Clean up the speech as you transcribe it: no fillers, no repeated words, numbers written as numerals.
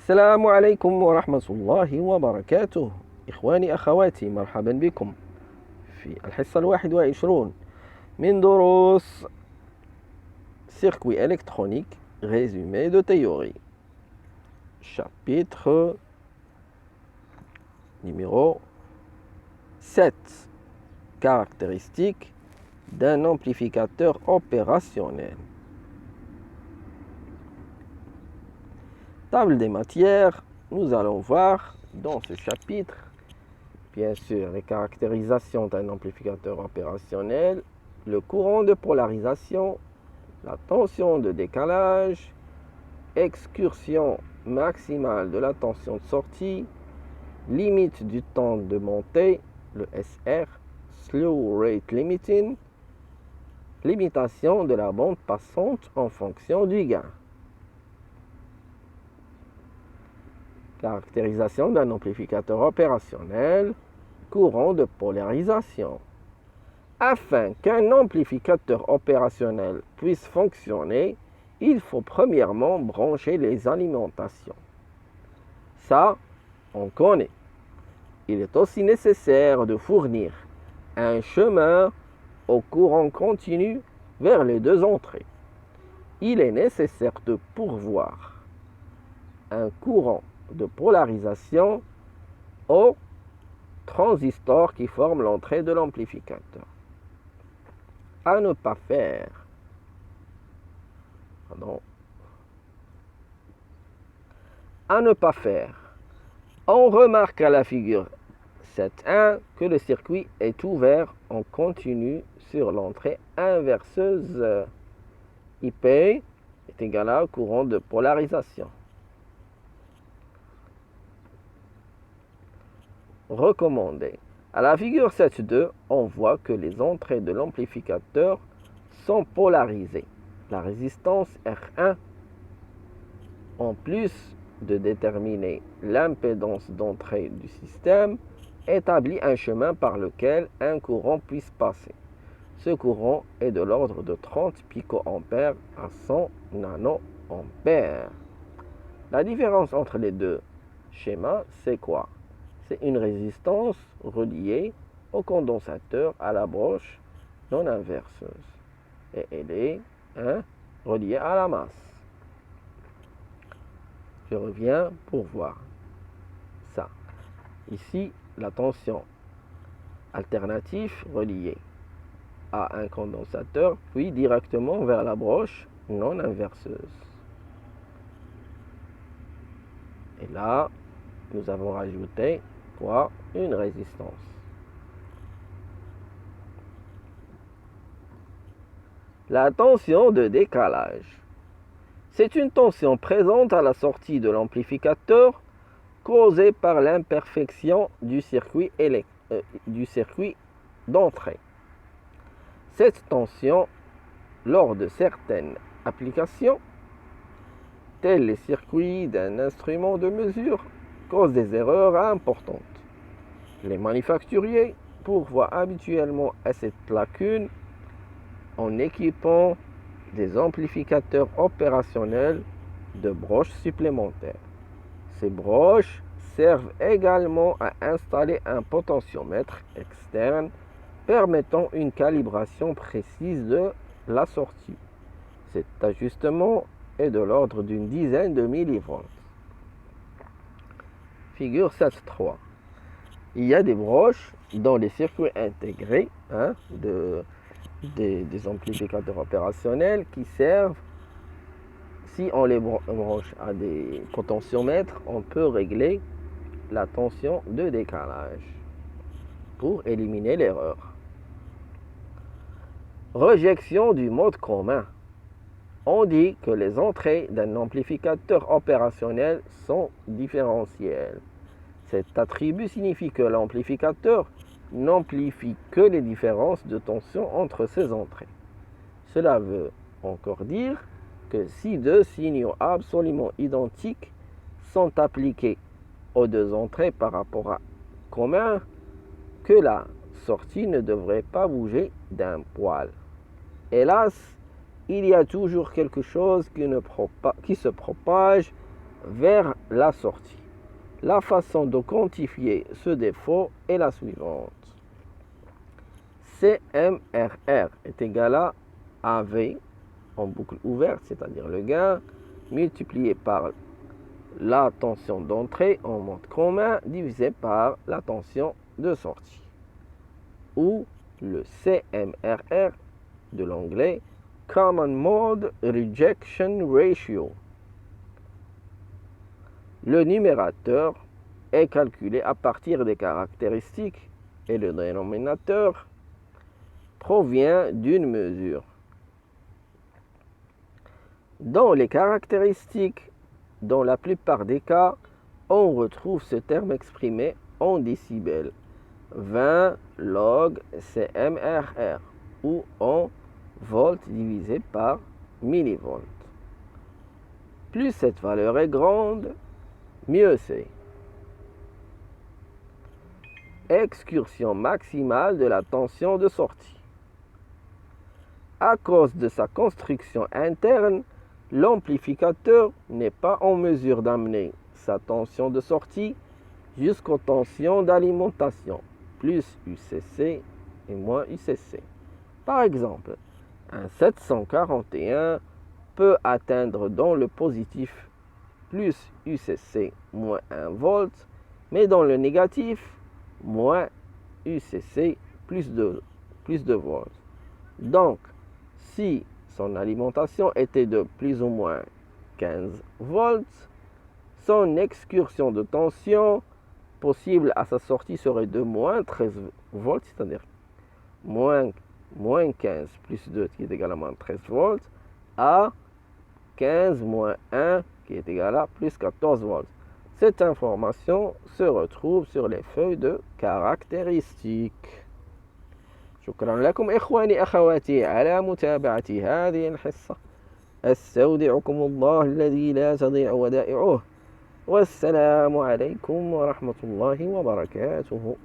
السلام عليكم ورحمة الله وبركاته. إخواني أخواتي، مرحبا بكم في الحصة 21 من دروس circuit électronique résumé de théorie. Chapitre numéro 7. Caractéristiques d'un amplificateur opérationnel. Table des matières, nous allons voir dans ce chapitre, bien sûr, les caractérisations d'un amplificateur opérationnel, le courant de polarisation, la tension de décalage, excursion maximale de la tension de sortie, limite du temps de montée, le SR, Slew Rate Limiting, limitation de la bande passante en fonction du gain. Caractérisation d'un amplificateur opérationnel, courant de polarisation. Afin qu'un amplificateur opérationnel puisse fonctionner, il faut premièrement brancher les alimentations. Ça, on connaît. Il est aussi nécessaire de fournir un chemin au courant continu vers les deux entrées. Il est nécessaire de pourvoir un courant de polarisation aux transistors qui forment l'entrée de l'amplificateur. À ne pas faire. À ne pas faire. On remarque à la figure 7.1 que le circuit est ouvert en continu sur l'entrée inverseuse. IP est égal à courant de polarisation. Recommandé. À la figure 7.2, on voit que les entrées de l'amplificateur sont polarisées. La résistance R1, en plus de déterminer l'impédance d'entrée du système, établit un chemin par lequel un courant puisse passer. Ce courant est de l'ordre de 30 picoampères à 100 nanoampères. La différence entre les deux schémas, c'est quoi? C'est une résistance reliée au condensateur à la broche non inverseuse. Et elle est reliée à la masse. Je reviens pour voir ça. Ici, la tension alternative reliée à un condensateur, puis directement vers la broche non inverseuse. Et là, nous avons rajouté quoi? Une résistance. La tension de décalage. C'est une tension présente à la sortie de l'amplificateur causée par l'imperfection du circuit d'entrée. Cette tension, lors de certaines applications, tels les circuits d'un instrument de mesure, cause des erreurs importantes. Les manufacturiers pourvoient habituellement à cette lacune en équipant des amplificateurs opérationnels de broches supplémentaires. Ces broches servent également à installer un potentiomètre externe permettant une calibration précise de la sortie. Cet ajustement est de l'ordre d'une dizaine de millivolts. Figure 7.3. Il y a des broches dans les circuits intégrés des amplificateurs opérationnels qui servent, si on les branche à des potentiomètres, on peut régler la tension de décalage pour éliminer l'erreur. Rejection du mode commun. On dit que les entrées d'un amplificateur opérationnel sont différentielles. Cet attribut signifie que l'amplificateur n'amplifie que les différences de tension entre ses entrées. Cela veut encore dire que si deux signaux absolument identiques sont appliqués aux deux entrées par rapport à commun, que la sortie ne devrait pas bouger d'un poil. Hélas, il y a toujours quelque chose qui se propage vers la sortie. La façon de quantifier ce défaut est la suivante. CMRR est égal à AV en boucle ouverte, c'est-à-dire le gain, multiplié par la tension d'entrée en mode commun divisé par la tension de sortie. Ou le CMRR de l'anglais Common Mode Rejection Ratio. Le numérateur est calculé à partir des caractéristiques et le dénominateur provient d'une mesure. Dans les caractéristiques, dans la plupart des cas, on retrouve ce terme exprimé en décibels, 20 log CMRR, ou en volts divisé par millivolts. Plus cette valeur est grande, mieux c'est. Excursion maximale de la tension de sortie. À cause de sa construction interne, l'amplificateur n'est pas en mesure d'amener sa tension de sortie jusqu'aux tensions d'alimentation, plus UCC et moins UCC. Par exemple, un 741 peut atteindre dans le positif plus UCC moins 1 volt, mais dans le négatif moins UCC plus 2 volts. Donc, si son alimentation était de plus ou moins 15 volts, son excursion de tension possible à sa sortie serait de moins 13 volts, c'est-à-dire moins 15 plus 2 qui est égal à moins 13 volts, à 15 moins 1 qui est égal à plus 14 volts. Cette information se retrouve sur les feuilles de caractéristiques. شكرا لكم إخواني أخواتي على متابعة هذه الحصة. أستودعكم الله الذي لا تضيع ودائعه، والسلام عليكم ورحمة الله وبركاته.